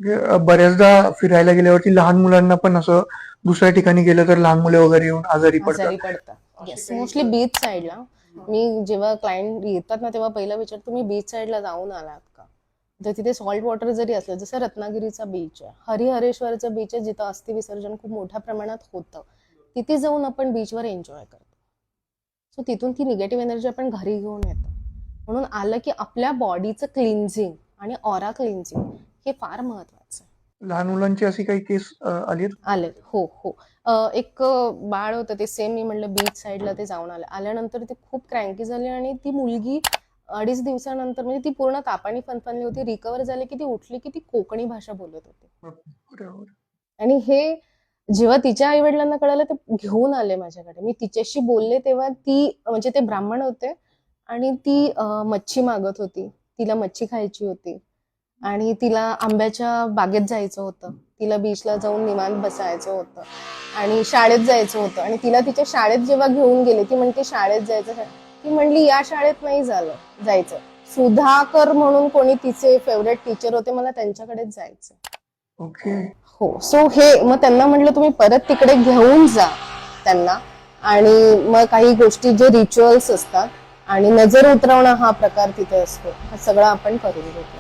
बऱ्याचदा फिरायला गेल्यावरती लहान मुलांना पण असं दुसऱ्या ठिकाणी गेलं तर लहान मुले वगैरे येऊन आजारी आजारी पडतात. पडतात. येस, मोस्टली बीच साईडला. मी जेव्हा क्लायंट येतात ना तेव्हा पहिला विचार, तुम्ही बीच साईडला जाऊन आलात का? तर तिथे सॉल्ट वॉटर जरी असलं, जसं रत्नागिरीचा बीच आहे, हरिहरेश्वरचं बीच आहे जिथं अस्थि विसर्जन खूप मोठ्या प्रमाणात होतं, तिथे जाऊन आपण बीचवर एन्जॉय करतो. सो तिथून ती निगेटिव्ह एनर्जी आपण घरी घेऊन येतो. म्हणून आलं की आपल्या बॉडीचं क्लिन्झिंग आणि ऑरा क्लिन्झिंग हे फार महत्वाचं आहे. लहान मुलांची अशी काही केस आलीत? आले, हो हो. एक बाळ होतं, ते सेम मी म्हणलं बीच साईडला ते जाऊन आलं. आल्यानंतर ती खूप क्रँकी झाली आणि ती मुलगी 2.5 दिवसानंतर, म्हणजे ती पूर्ण तापाने फनफनली होती, रिकवर झाली की ती उठली की ती कोकणी भाषा बोलत होती. बरोबर. आणि हे जेव्हा तिच्या आई वडिलांना कळालं ते घेऊन आले माझ्याकडे. मी तिच्याशी बोलले तेव्हा ती, म्हणजे ते ब्राह्मण होते आणि ती मच्छी मागत होती. तिला मच्छी खायची होती आणि तिला आंब्याच्या बागेत जायचं होतं, तिला बीचला जाऊन निवांत बसायचं होतं आणि शाळेत जायचं होतं. आणि तिला तिच्या शाळेत जेव्हा घेऊन गेले, ती म्हणते शाळेत जायचं. ती म्हणली या शाळेत नाही जायचं, सुधाकर म्हणून कोणी तिचे फेवरेट टीचर होते, मला त्यांच्याकडेच जायचं. ओके. हो. सो हे मग त्यांना म्हटलं तुम्ही परत तिकडे घेऊन जा त्यांना, आणि मग काही गोष्टी जे रिच्युअल्स असतात आणि नजर उतरवणं हा प्रकार तिथे असतो, हा सगळं आपण करून घेतो.